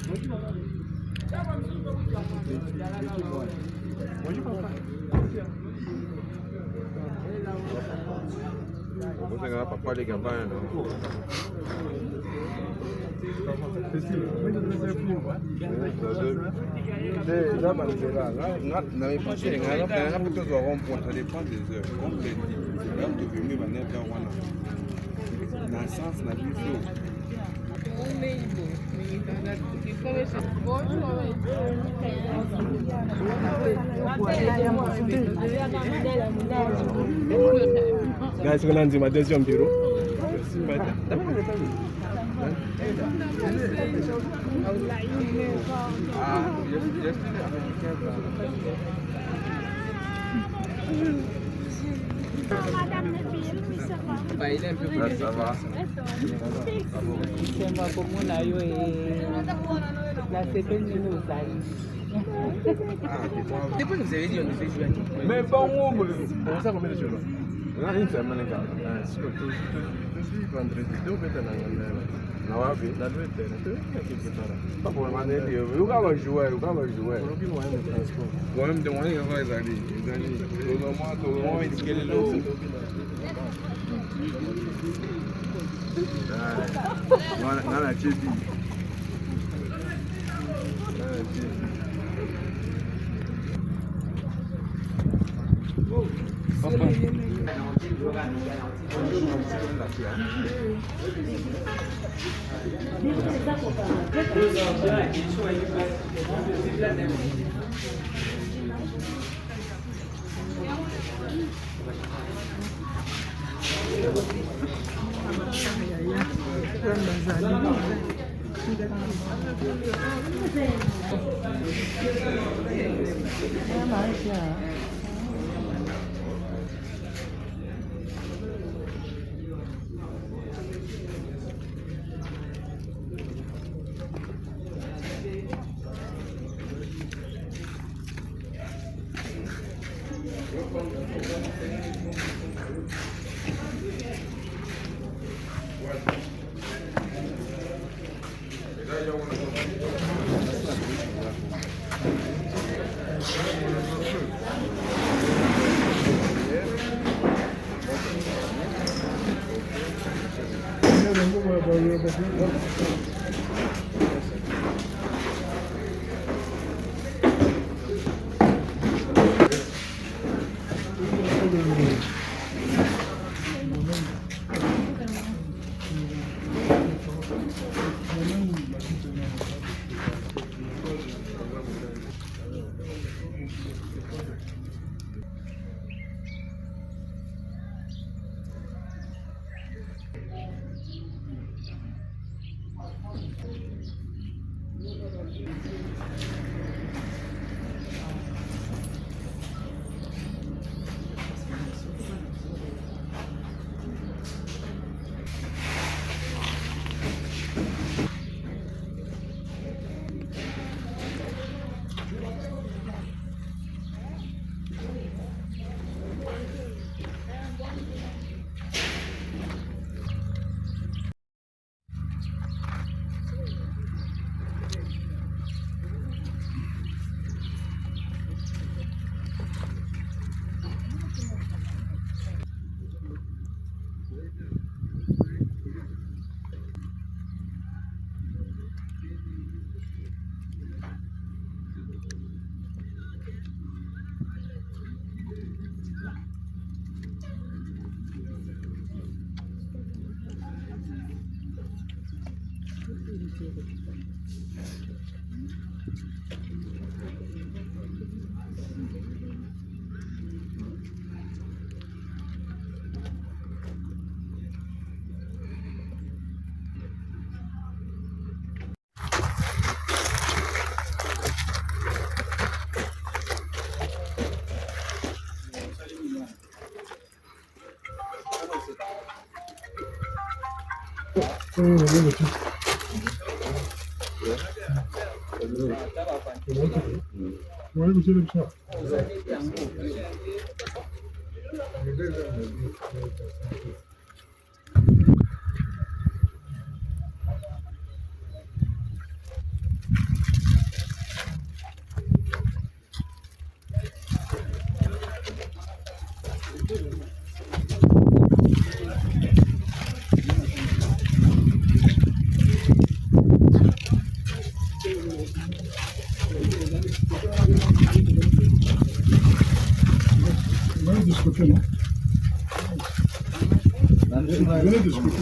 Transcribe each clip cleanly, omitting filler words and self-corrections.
Você ganha para qual liga vai, não? Não é possível, não porque os homens ponto de fazer completo. Eu tô vendo mas não é uma na sens na visão. Guys, we're going to my deuxième bureau. Madame le film, oui, ça va. Ça va. C'est moi comme on a eu la seconde nous Depuis que vous avez dit on devait jouer. Mais bon, on sait combien de jours? Não, a gente é maneira. Vendredi, deu bem Não vai ver. La noite, né? Tá bom, mas ele eu gava jouer, eu gava jouer. Por que não é no transporte? Agora me demora que vai ali. Todo mundo ele quer louco. Não na TV. Venez de ce côté, non? Venez de ce côté.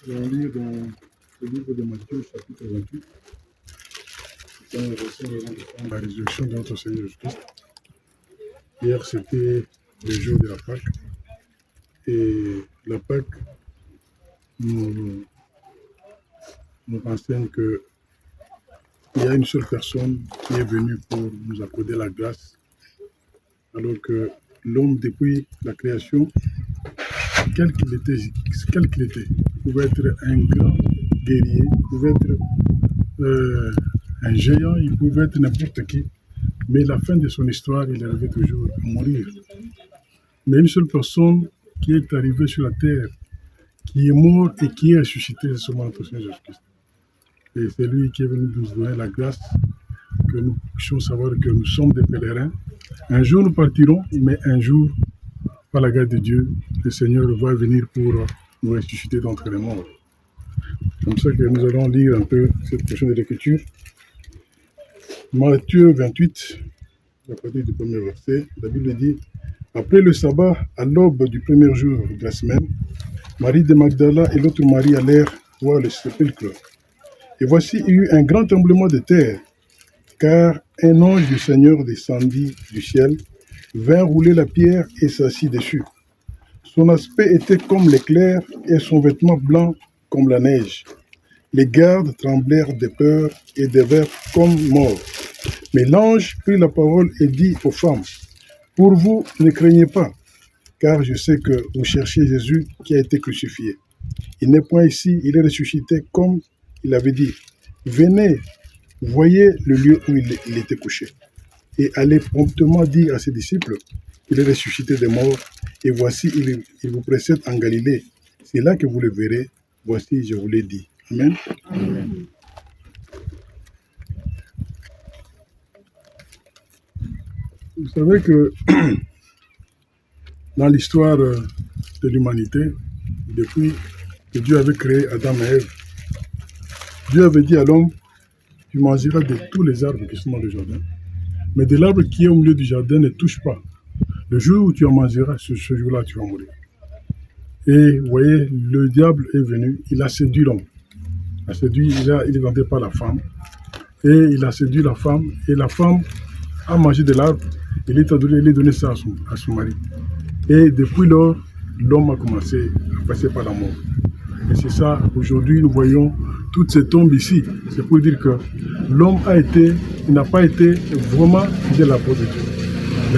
Nous allons lire dans le livre de Matthieu, chapitre 28, la résurrection de notre Seigneur Jésus-Christ. Hier, c'était le jour de la Pâque. Et la Pâque nous renseigne qu'il y a une seule personne qui est venue pour nous accorder la grâce, alors que l'homme, depuis la création, quel qu'il était, il pouvait être un grand guerrier, il pouvait être un géant, il pouvait être n'importe qui, mais la fin de son histoire, il arrivait toujours à mourir. Mais une seule personne qui est arrivée sur la terre, qui est mort et qui est ressuscité, c'est seulement notre Seigneur Jésus-Christ. Et c'est lui qui est venu nous donner la grâce, que nous puissions savoir que nous sommes des pèlerins. Un jour nous partirons, mais un jour, par la grâce de Dieu, le Seigneur va venir pour nous ressusciter d'entre les morts. Comme ça que nous allons lire un peu cette portion de l'Écriture. Matthieu 28, à partir du premier verset, la Bible dit: après le sabbat, à l'aube du premier jour de la semaine, Marie de Magdala et l'autre Marie allèrent voir le sépulcre. Et voici, il y eut un grand tremblement de terre, car un ange du Seigneur descendit du ciel, vint rouler la pierre et s'assit dessus. Son aspect était comme l'éclair et son vêtement blanc comme la neige. Les gardes tremblèrent de peur et devinrent comme morts. Mais l'ange prit la parole et dit aux femmes: pour vous, ne craignez pas, car je sais que vous cherchez Jésus qui a été crucifié. Il n'est point ici, il est ressuscité comme il avait dit. Venez, voyez le lieu où il était couché. Et allez promptement dire à ses disciples qu'il est ressuscité des morts. Et voici, il vous précède en Galilée. C'est là que vous le verrez. Voici, je vous l'ai dit. Amen. Amen. Vous savez que dans l'histoire de l'humanité, depuis que Dieu avait créé Adam et Ève, Dieu avait dit à l'homme: tu mangeras de tous les arbres qui sont dans le jardin, mais de l'arbre qui est au milieu du jardin ne touche pas. Le jour où tu en mangeras, ce jour-là, tu vas mourir. Et vous voyez, le diable est venu, il a séduit l'homme. Il a séduit, il est tenté par la femme. Et il a séduit la femme, et la femme a mangé de l'arbre, il est donné ça à son mari. Et depuis lors, l'homme a commencé à passer par la mort. Et c'est ça, aujourd'hui, nous voyons toutes ces tombes ici. C'est pour dire que l'homme il n'a pas été vraiment fidèle à la parole de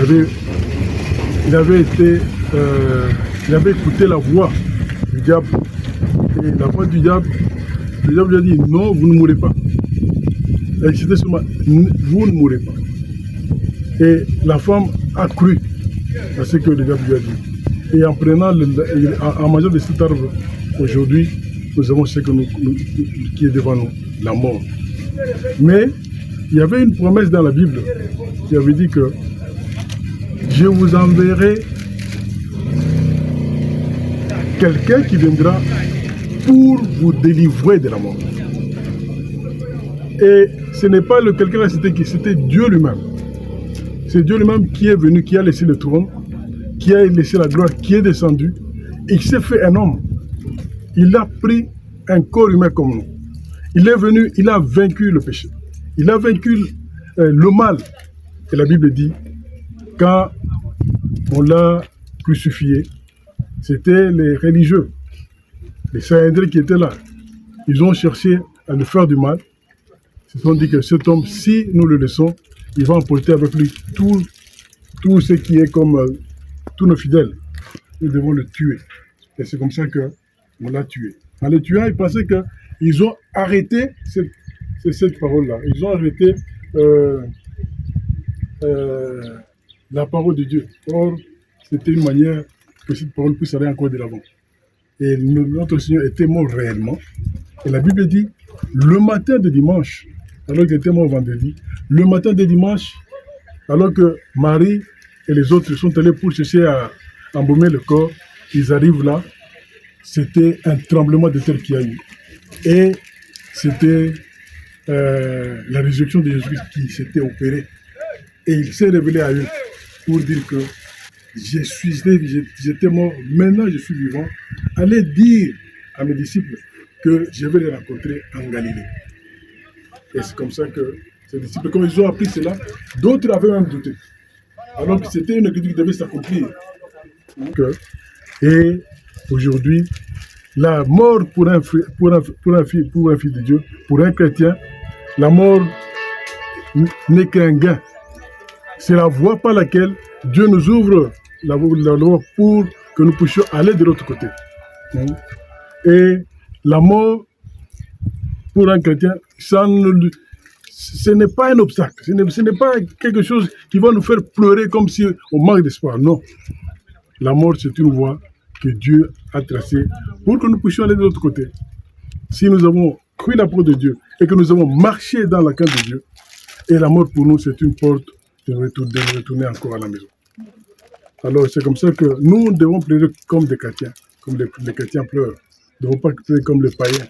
Dieu. Il avait écouté la voix du diable. Et la voix du diable, le diable lui a dit: non, vous ne mourrez pas. Et c'était seulement: vous ne mourrez pas. Et la femme a cru à ce que le diable lui a dit. Et en mangeant de cet arbre, aujourd'hui, nous avons ce qui est devant nous, la mort. Mais il y avait une promesse dans la Bible qui avait dit que je vous enverrai quelqu'un qui viendra pour vous délivrer de la mort. Et ce n'est pas le quelqu'un là, c'était Dieu lui-même. C'est Dieu lui-même qui est venu, qui a laissé le trône, qui a laissé la gloire, qui est descendu. Il s'est fait un homme. Il a pris un corps humain comme nous. Il est venu, il a vaincu le péché. Il a vaincu le mal. Et la Bible dit, quand on l'a crucifié, c'était les religieux, les Sanhédrins qui étaient là. Ils ont cherché à le faire du mal. Ils se sont dit que cet homme, si nous le laissons, il va emporter avec lui tout ce qui est comme tous nos fidèles. Nous devons le tuer. Et c'est comme ça qu'on l'a tué. En le tuant, ils pensaient qu'ils ont arrêté cette parole-là. Ils ont arrêté la parole de Dieu. Or, c'était une manière que cette parole puisse aller encore de l'avant. Et notre Seigneur était mort réellement. Et la Bible dit, le matin de dimanche, alors qu'il était mort vendredi, le matin de dimanche, alors que Marie et les autres sont allés pour chercher à embaumer le corps, ils arrivent là, c'était un tremblement de terre qu'il y a eu. Et c'était la résurrection de Jésus qui s'était opérée. Et il s'est révélé à eux pour dire que j'étais mort, maintenant je suis vivant. Allez dire à mes disciples que je vais les rencontrer en Galilée. Et c'est comme ça que ces disciples, comme ils ont appris cela, d'autres avaient même douté. Alors que c'était une écriture qui devait s'accomplir. Et aujourd'hui, la mort pour un fils de Dieu, pour un chrétien, la mort n'est qu'un gain. C'est la voie par laquelle Dieu nous ouvre la voie pour que nous puissions aller de l'autre côté. Et la mort, pour un chrétien, ce n'est pas un obstacle, ce n'est pas quelque chose qui va nous faire pleurer comme si on manque d'espoir. Non. La mort, c'est une voie que Dieu a tracée pour que nous puissions aller de l'autre côté. Si nous avons cru la parole de Dieu et que nous avons marché dans la crainte de Dieu, et la mort pour nous, c'est une porte de retourner encore à la maison. Alors, c'est comme ça que nous devons pleurer comme des chrétiens, comme les chrétiens pleurent. Nous ne devons pas pleurer comme les païens.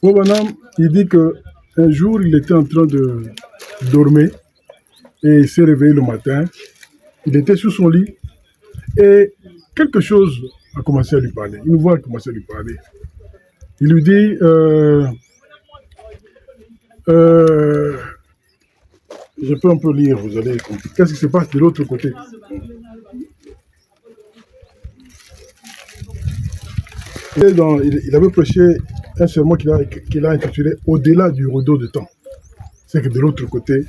Bobanam, il dit qu'un jour, il était en train de dormir et il s'est réveillé le matin. Il était sur son lit et quelque chose a commencé à lui parler. Une voix a commencé à lui parler. Il lui dit, je peux un peu lire, vous allez comprendre. Qu'est-ce qui se passe de l'autre côté? Il avait prêché un sermon qu'il a intitulé « Au-delà du rideau de temps ». C'est que de l'autre côté,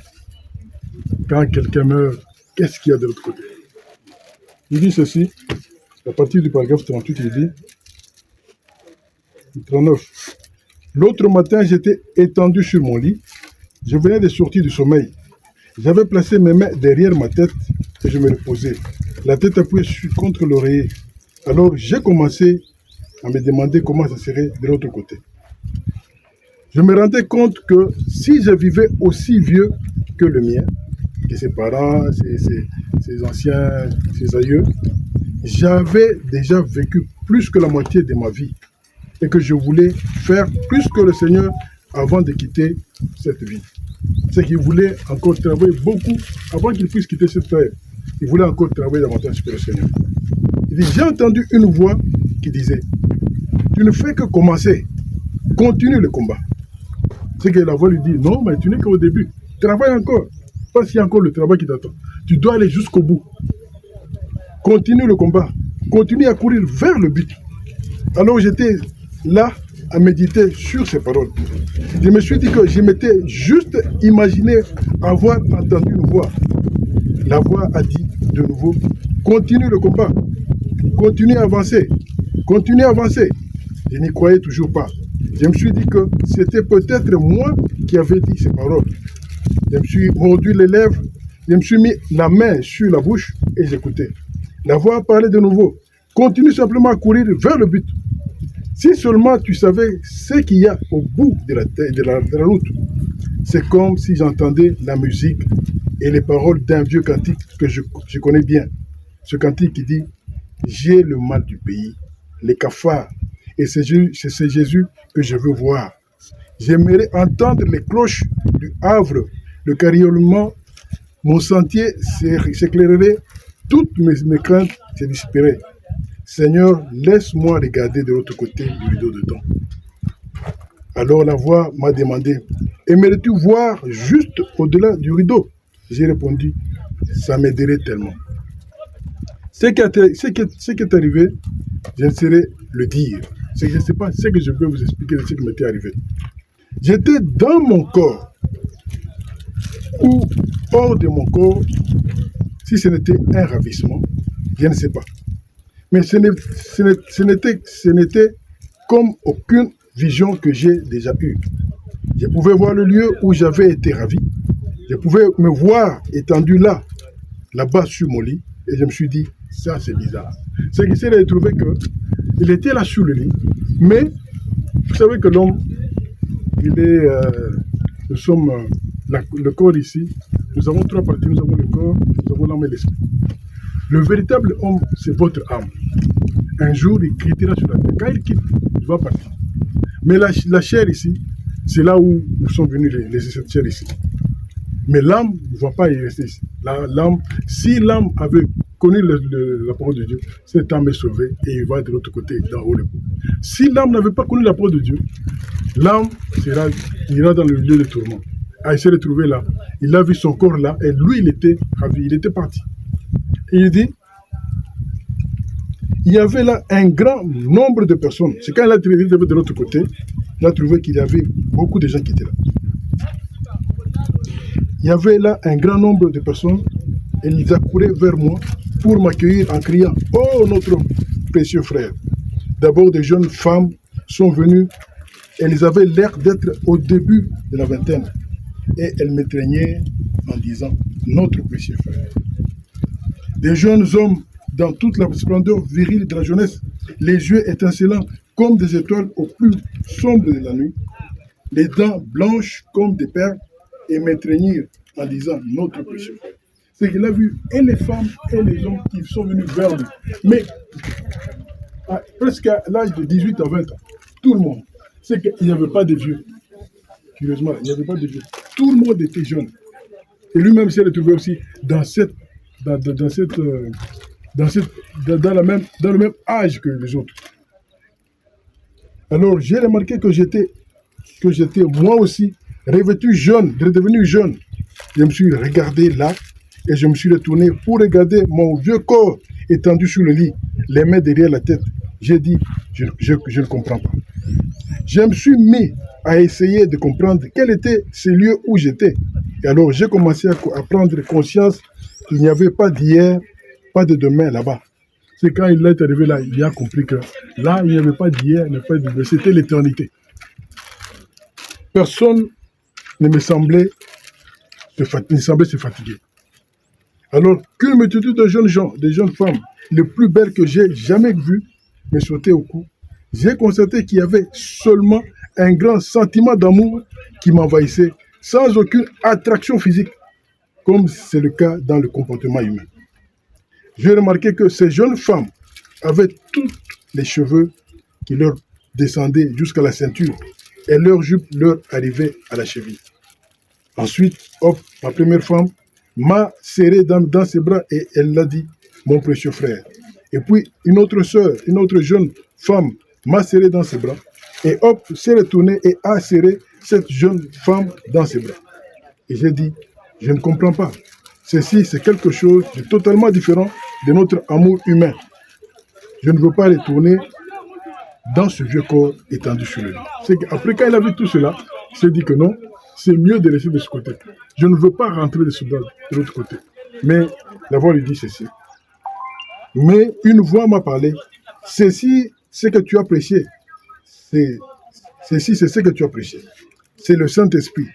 quand quelqu'un meurt, qu'est-ce qu'il y a de l'autre côté? Il dit ceci, à partir du paragraphe 38, il dit 39. L'autre matin, j'étais étendu sur mon lit. Je venais de sortir du sommeil. J'avais placé mes mains derrière ma tête et je me reposais, la tête appuyée contre l'oreiller. Alors j'ai commencé à me demander comment ça serait de l'autre côté. Je me rendais compte que si je vivais aussi vieux que le mien, que ses parents, ses anciens, ses aïeux, j'avais déjà vécu plus que la moitié de ma vie et que je voulais faire plus que le Seigneur avant de quitter cette vie. C'est qu'il voulait encore travailler beaucoup avant qu'il puisse quitter cette terre. Il voulait encore travailler davantage pour le Seigneur. Il dit, j'ai entendu une voix qui disait, tu ne fais que commencer, continue le combat. C'est que la voix lui dit, non, mais tu n'es qu'au début, travaille encore, parce qu'il y a encore le travail qui t'attend. Tu dois aller jusqu'au bout. Continue le combat, continue à courir vers le but. Alors j'étais là à méditer sur ces paroles. Je me suis dit que je m'étais juste imaginé avoir entendu une voix. La voix a dit de nouveau, continue le combat, continue à avancer, continue à avancer. Je n'y croyais toujours pas. Je me suis dit que c'était peut-être moi qui avais dit ces paroles. Je me suis mordu les lèvres, je me suis mis la main sur la bouche et j'écoutais. La voix parlait de nouveau. Continue simplement à courir vers le but. Si seulement tu savais ce qu'il y a au bout de la route, c'est comme si j'entendais la musique et les paroles d'un vieux cantique que je connais bien. Ce cantique qui dit « J'ai le mal du pays, les cafards, et c'est Jésus que je veux voir. J'aimerais entendre les cloches du Havre, le carillonnement, mon sentier s'éclairerait, toutes mes craintes se dissiperaient. Seigneur, laisse-moi regarder de l'autre côté du rideau de temps. » Alors la voix m'a demandé, aimerais-tu voir juste au-delà du rideau? J'ai répondu, ça m'aiderait tellement. Ce qui est arrivé, je ne saurais le dire. Je ne sais pas ce que je peux vous expliquer de ce qui m'était arrivé. J'étais dans mon corps ou hors de mon corps, si ce n'était un ravissement, je ne sais pas. Mais ce n'était comme aucune vision que j'ai déjà eue. Je pouvais voir le lieu où j'avais été ravi. Je pouvais me voir étendu là-bas sur mon lit, et je me suis dit, ça c'est bizarre. C'est qu'il s'est retrouvé qu'il était là sur le lit, mais vous savez que l'homme, nous sommes le corps ici, nous avons trois parties, nous avons le corps, nous avons l'âme et l'esprit. Le véritable homme, c'est votre âme. Un jour, il quittera sur la terre. Quand il quitte, il va partir. Mais la chair ici, c'est là où nous sommes venus, les chair ici. Mais l'âme ne va pas y rester ici. Si l'âme avait connu la parole de Dieu, cette âme est sauvée et il va de l'autre côté, dans haut le coup. Si l'âme n'avait pas connu la parole de Dieu, l'âme ira dans le lieu de tourment. Il s'est retrouvé là. Il a vu son corps là et lui, il était ravi, il était parti. Et il dit, il y avait là un grand nombre de personnes. C'est quand il a trouvé de l'autre côté, il a trouvé qu'il y avait beaucoup de gens qui étaient là. Il y avait là un grand nombre de personnes et ils accouraient vers moi pour m'accueillir en criant « Oh, notre précieux frère !» D'abord, des jeunes femmes sont venues et elles avaient l'air d'être au début de la vingtaine. Et elles m'étreignaient en disant « Notre précieux frère !» Des jeunes hommes dans toute la splendeur virile de la jeunesse, les yeux étincelants comme des étoiles au plus sombre de la nuit, les dents blanches comme des perles, et m'étreignirent en disant « Notre précieux frère !» C'est qu'il a vu et les femmes et les hommes qui sont venus vers lui. Mais presque à l'âge de 18 à 20 ans, tout le monde. C'est qu'il n'y avait pas de vieux. Curieusement, il n'y avait pas de vieux. Tout le monde était jeune. Et lui-même s'est retrouvé aussi dans le même âge que les autres. Alors j'ai remarqué que j'étais moi aussi revêtu jeune, redevenu jeune. Je me suis regardé là et je me suis retourné pour regarder mon vieux corps étendu sur le lit, les mains derrière la tête. J'ai dit, je ne comprends pas. Je me suis mis à essayer de comprendre quel était ce lieu où j'étais. Et alors j'ai commencé à prendre conscience qu'il n'y avait pas d'hier, pas de demain là-bas. C'est quand il est arrivé là, il a compris que là, il n'y avait pas d'hier, il n'y avait pas de demain, c'était l'éternité. Personne ne me semblait se fatiguer. Alors qu'une multitude de jeunes gens, de jeunes femmes, les plus belles que j'ai jamais vues, me sautaient au cou, j'ai constaté qu'il y avait seulement un grand sentiment d'amour qui m'envahissait, sans aucune attraction physique, comme c'est le cas dans le comportement humain. J'ai remarqué que ces jeunes femmes avaient tous les cheveux qui leur descendaient jusqu'à la ceinture et leur jupe leur arrivait à la cheville. Ensuite, hop, ma première femme m'a serré dans ses bras et elle l'a dit, mon précieux frère. Et puis, une autre sœur, une autre jeune femme m'a serré dans ses bras et hop, s'est retournée et a serré cette jeune femme dans ses bras. Et j'ai dit, je ne comprends pas. Ceci, c'est quelque chose de totalement différent de notre amour humain. Je ne veux pas retourner dans ce vieux corps étendu sur le lit. C'est qu'après, quand il a vu tout cela, il s'est dit que non, c'est mieux de rester de ce côté. Je ne veux pas rentrer de l'autre côté. Mais la voix lui dit ceci. Mais une voix m'a parlé. Ceci, c'est que tu as prêché. Ceci, c'est ce que tu as prêché. C'est le Saint-Esprit.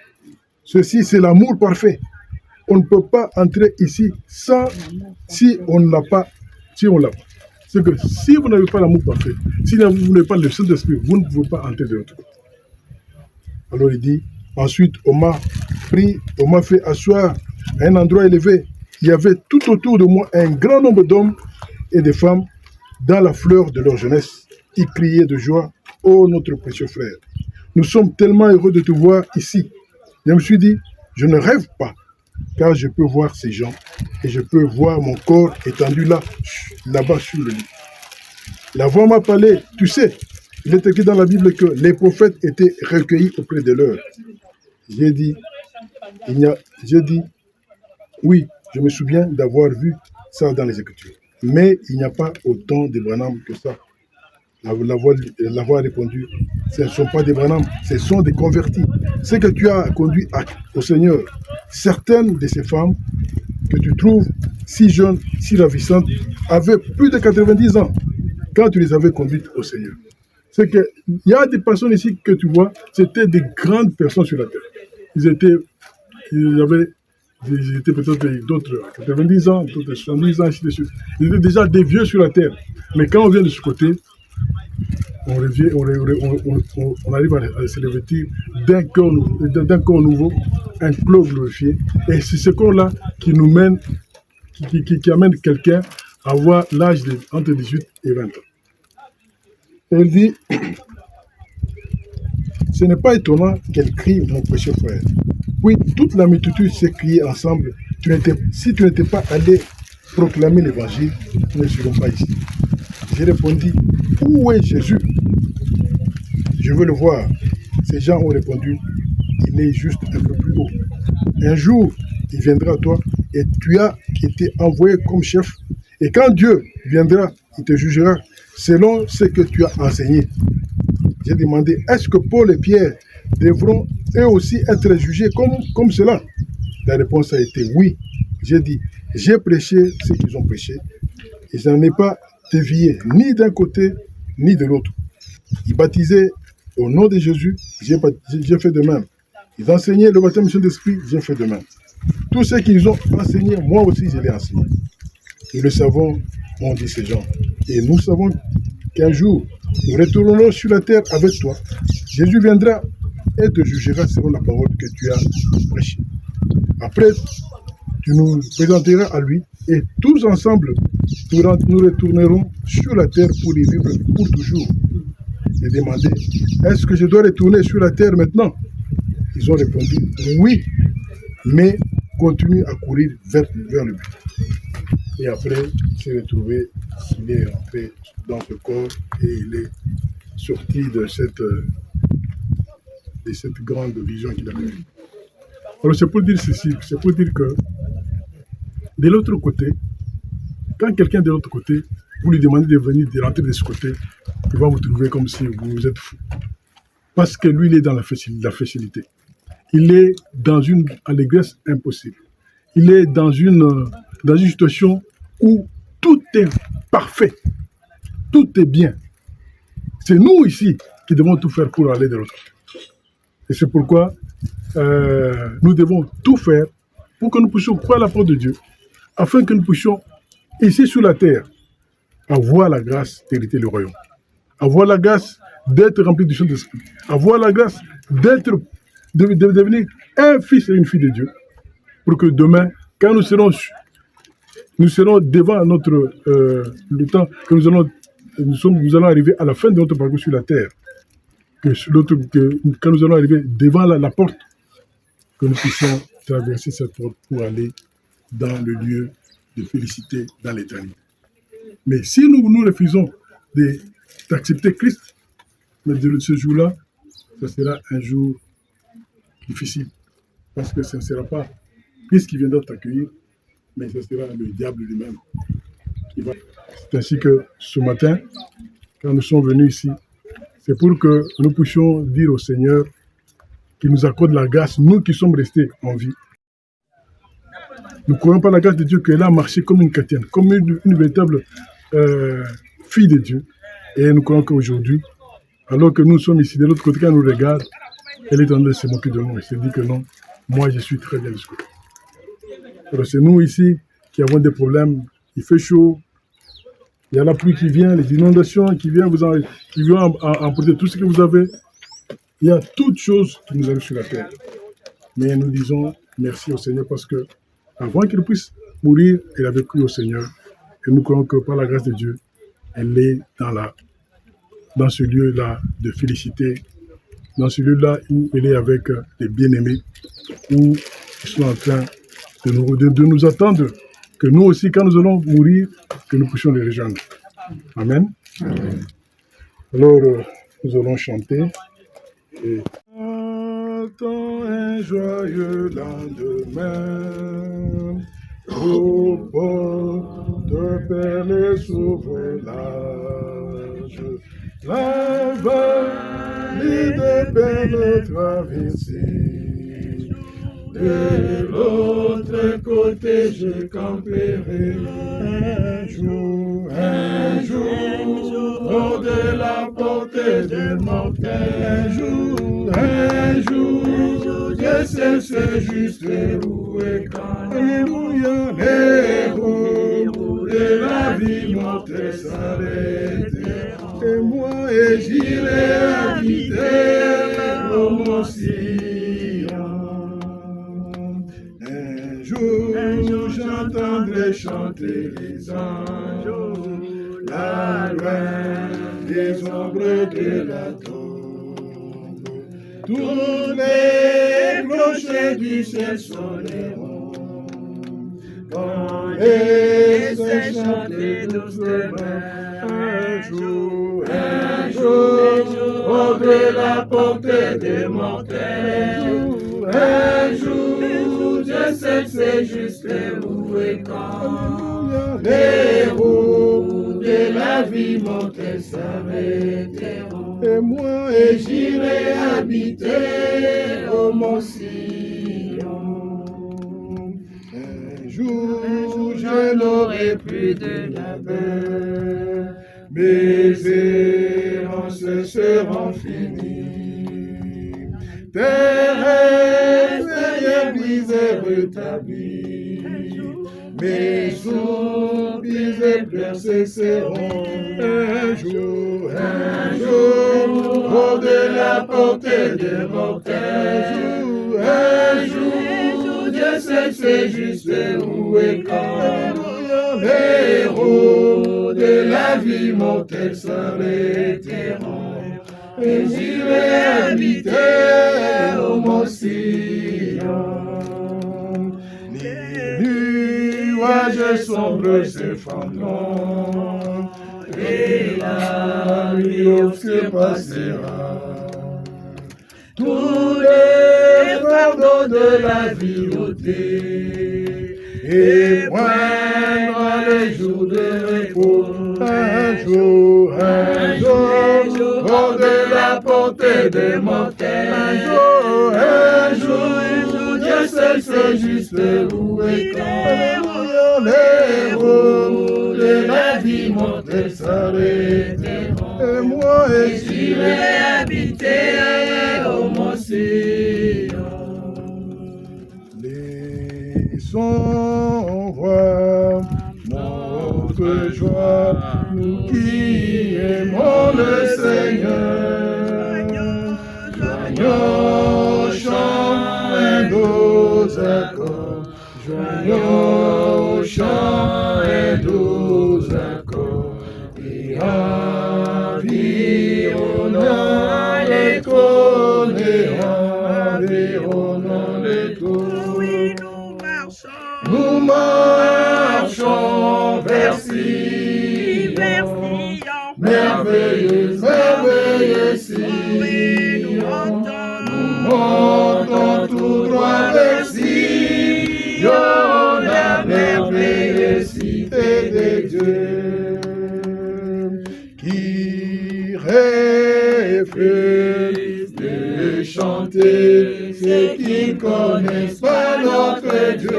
Ceci, c'est l'amour parfait. On ne peut pas entrer ici si on ne l'a pas. C'est que si vous n'avez pas l'amour parfait, si vous n'avez pas le Saint-Esprit, vous ne pouvez pas entrer de l'autre côté. Alors il dit, ensuite, on m'a pris, on m'a fait asseoir à un endroit élevé. Il y avait tout autour de moi un grand nombre d'hommes et de femmes dans la fleur de leur jeunesse. Ils criaient de joie, ô notre précieux frère, nous sommes tellement heureux de te voir ici. Je me suis dit, je ne rêve pas, car je peux voir ces gens et je peux voir mon corps étendu là-bas sur le lit. La voix m'a parlé, tu sais, il est écrit dans la Bible que les prophètes étaient recueillis auprès de leur. J'ai dit, oui, je me souviens d'avoir vu ça dans les Écritures. Mais il n'y a pas autant de Branham que ça. La voix a répondu, ce ne sont pas des Branham, ce sont des convertis. Ce que tu as conduit au Seigneur. Certaines de ces femmes que tu trouves si jeunes, si ravissantes, avaient plus de 90 ans quand tu les avais conduites au Seigneur. C'est qu'il y a des personnes ici que tu vois, c'était des grandes personnes sur la terre. Ils étaient peut-être d'autres à 90 ans, d'autres à 70 ans, ainsi de suite. Ils étaient déjà des vieux sur la terre. Mais quand on vient de ce côté, on arrive à se revêtir d'un corps nouveau, un corps glorifié. Et c'est ce corps-là qui nous mène, qui amène quelqu'un à avoir l'âge entre 18 et 20 ans. Elle dit, ce n'est pas étonnant qu'elle crie, mon précieux frère. Oui, toute la multitude s'est criée ensemble. Si tu n'étais pas allé proclamer l'évangile, nous ne serons pas ici. J'ai répondu, où est Jésus? Je veux le voir. Ces gens ont répondu, il est juste un peu plus haut. Un jour, il viendra à toi et tu as été envoyé comme chef. Et quand Dieu viendra, il te jugera selon ce que tu as enseigné. J'ai demandé, est-ce que Paul et Pierre devront eux aussi être jugés comme cela? La réponse a été oui. J'ai dit, j'ai prêché ce qu'ils ont prêché. Et je n'en ai pas dévié ni d'un côté ni de l'autre. Ils baptisaient au nom de Jésus, j'ai fait de même. Ils enseignaient le baptême du Saint-Esprit, j'ai fait de même. Tout ce qu'ils ont enseigné, moi aussi je l'ai enseigné. Nous le savons, ont dit ces gens. Et nous savons qu'un jour, nous retournerons sur la terre avec toi. Jésus viendra et te jugera selon la parole que tu as prêchée. Après, tu nous présenteras à lui et tous ensemble, nous retournerons sur la terre pour y vivre pour toujours. J'ai demandé, est-ce que je dois retourner sur la terre maintenant? Ils ont répondu, oui, mais continue à courir vers le but. Et après, il s'est retrouvé, il est rentré dans ce corps et il est sorti de cette grande vision qu'il avait eue. Alors c'est pour dire ceci, c'est pour dire que de l'autre côté, quand quelqu'un de l'autre côté, vous lui demandez de venir, de rentrer de ce côté, il va vous trouver comme si vous êtes fou. Parce que lui, il est dans la facilité. Il est dans une allégresse impossible. Il est dans une situation où tout est parfait. Tout est bien. C'est nous ici qui devons tout faire pour aller de l'autre côté. Et c'est pourquoi nous devons tout faire pour que nous puissions croire la parole de Dieu, afin que nous puissions, ici sur la terre, avoir la grâce d'hériter le royaume, avoir la grâce d'être rempli du Saint-Esprit, avoir la grâce de devenir un fils et une fille de Dieu, pour que demain, quand nous serons devant le temps que nous allons arriver à la fin de notre parcours sur la terre, quand nous allons arriver devant la porte, que nous puissions traverser cette porte pour aller dans le lieu de félicité dans l'éternité. Mais si nous refusons d'accepter Christ, mais de ce jour-là, ce sera un jour difficile. Parce que ce ne sera pas Christ qui viendra t'accueillir, mais ce sera le diable lui-même. C'est ainsi que ce matin, quand nous sommes venus ici, c'est pour que nous puissions dire au Seigneur qu'il nous accorde la grâce, nous qui sommes restés en vie. Nous ne croyons pas la grâce de Dieu qu'elle a marché comme une chrétienne, comme une véritable fille de Dieu. Et nous croyons qu'aujourd'hui, alors que nous sommes ici de l'autre côté, quand elle nous regarde, elle est en train de se moquer de nous. Elle se dit que non, moi je suis très bien de ce côté. Alors c'est nous ici qui avons des problèmes, il fait chaud, Il y a la pluie qui vient, les inondations qui viennent emporter tout ce que vous avez. Il y a toutes choses qui nous arrivent sur la terre. Mais nous disons merci au Seigneur parce que avant qu'il puisse mourir, il avait cru au Seigneur. Et nous croyons que par la grâce de Dieu, elle est dans ce lieu-là de félicité, dans ce lieu-là où elle est avec les bien-aimés, où ils sont en train de nous attendre, que nous aussi, quand nous allons mourir, que nous puissions les rejoindre. Amen. Alors, nous allons chanter. Et... Attends un joyeux lendemain, au bord de perles sauvages, la vallée de belles traversées. De l'autre côté, je camperai un jour, hors de la portée de mon père. Un jour, je sais juste où et quand. Alléluia, les roues de la vie m'ont s'arrêter. Et moi, et j'irai habiter au mont Sion. Un jour, j'entendrai chanter les anges, la loin des ombres de la tombe. Tous les clochers du ciel sonneront, quand les saints chantent doucement. Un jour, hors de la portée de mon cœur. Un jour, je sais que c'est juste où et quand. Les roues de la vie montées s'arrêteront. Et moi, et j'irai habiter au mont Sion. Un jour, je n'aurai plus de labeur, mes errances seront finies. Terre, Seigneur, brisée, rétablie. Mes soupirs et pleurs cesseront. Un jour, hors de la portée de mon cœur. Un jour, je sais que c'est juste où et quand. Les roues de la vie mortelle s'arrêteront. Et j'irai habiter au mont Sion. Les nuages sombres s'effondreront. Et la nuit obscure passera. Tous les fardeaux de la vie ôtés, et poindre les jours de repos. Un jour, hors de la portée de mon cœur. Un jour, je sais que c'est juste où et quand. Les roues de la vie mortelle s'arrêteront. Et moi, et j'irai habiter au mont Sion. Laissons voir notre joie, nous qui aimons le Seigneur. Joignons au chant un doux accord, joignons au chant un doux accord, et environnons les trônes, et environnons les trônes. Oui, Nous marchons vers Sion, merveilleux, merveilleux Sion. Nous montons tout droit vers Sion, la merveilleuse cité de Dieu, qui rêve de chanter ceux qui connaissent pas notre Dieu.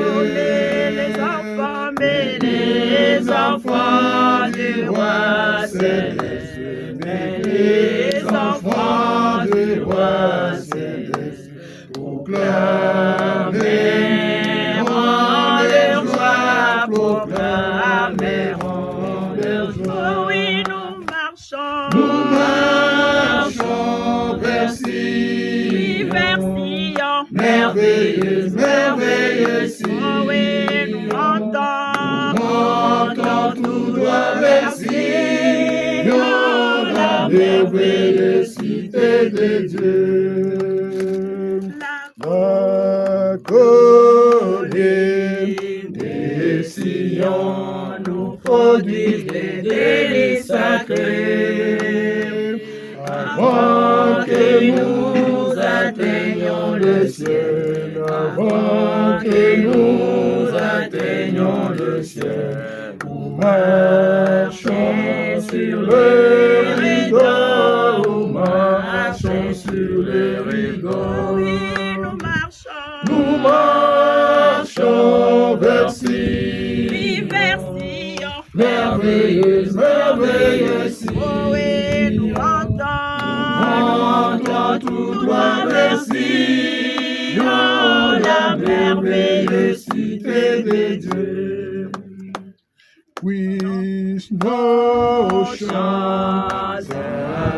Les enfants du roi céleste, les enfants du roi céleste, proclameront leur joie, proclameront leur joie. Nous marchons vers Sion. vers Sion. Merveilleuse, merveilleuse Sion. Oh oui, nous montons. Montons tout droit vers Sion, la merveilleuse cité de Dieu. La colline de Sion nous produit des délices sacrées. Avant que nous atteignions le ciel, avant que nous atteignions le ciel, nous marchons sur le rideau, nous marchons sur le rideau. Oui, nous marchons. Nous marchons vers Sion. Oui, vers Sion. Merveilleuse, merveilleuse Sion. Oh oui, nous montons. Montons tout droit vers Sion, la merveilleuse cité de Dieu. Puisse nos chants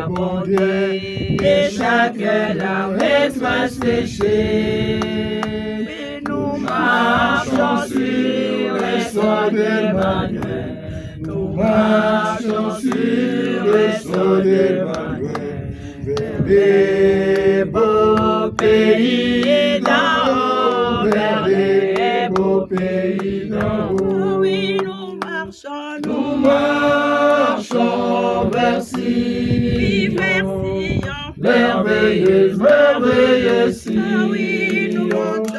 abonder et chaque larme soit séchée. Oui, nous Marchons sur les sons d'Emmanuel. Nous marchons sur les sons d'Emmanuel. Vers les beaux pays d'en haut, vers les beaux pays d'en haut. Oui, nous marchons. Nous marchons vers Oui, Sion. vers Sion. Merveilleuse, merveilleuse Sion. Ah oui, nous montons.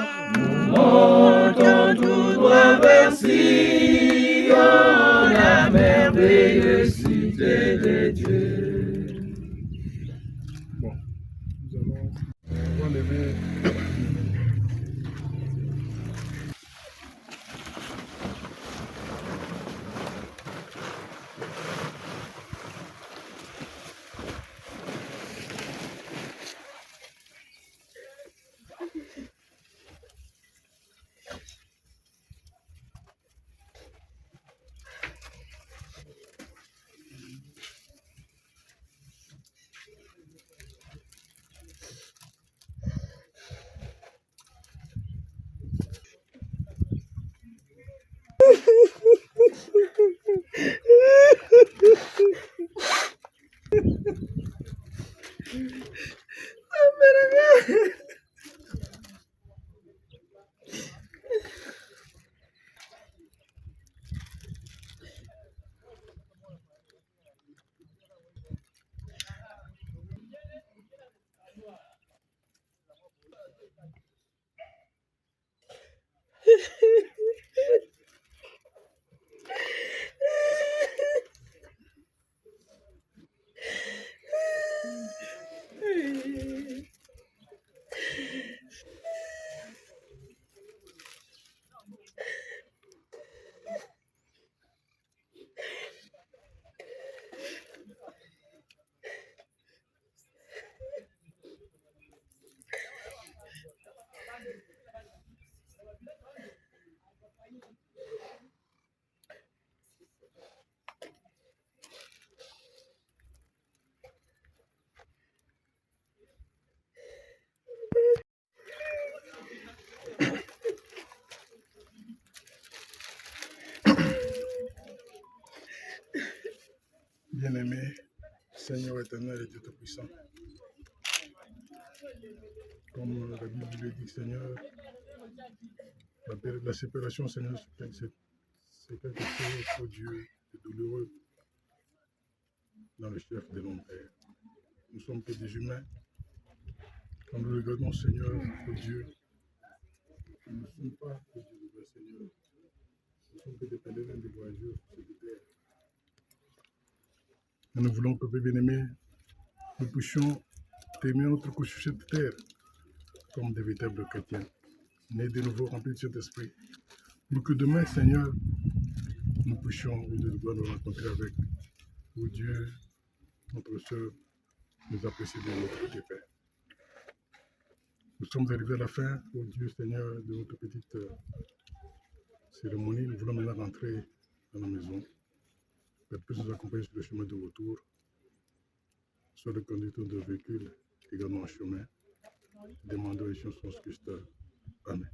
Montons tout droit vers Sion, la merveilleuse cité de Dieu. Bon, nous allons enlever. Bien-aimé, Seigneur éternel et Dieu Tout-Puissant, comme la Bible le dit, Seigneur, la séparation, Seigneur, c'est quelque chose, oh Dieu, de douloureux dans le chef de l'homme Père. Nous sommes que des humains. Quand nous regardons, Seigneur, oh Dieu, nous ne sommes pas que Dieu de Seigneur. Nous sommes que des pèlerins, des voyageurs sur cette terre. Et nous voulons que, bien-aimé, nous puissions t'aimer notre couche sur cette terre comme des véritables chrétiens, nés de nouveau remplis de cet esprit, pour que demain, Seigneur, nous puissions, au Dieu de gloire, nous rencontrer avec, oh Dieu, notre sœur, nous apprécier de notre petit Père. Nous sommes arrivés à la fin, oh Dieu, Seigneur, de notre petite cérémonie. Nous voulons maintenant rentrer dans la maison. Père, puisse nous accompagner sur le chemin de retour. soit le conducteur de véhicule également en chemin. Demandons les choses son Christ. Amen.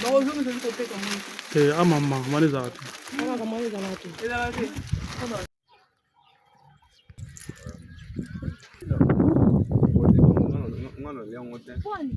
넣어주면 될 것 같아. Amama, Manizatu. Kwani?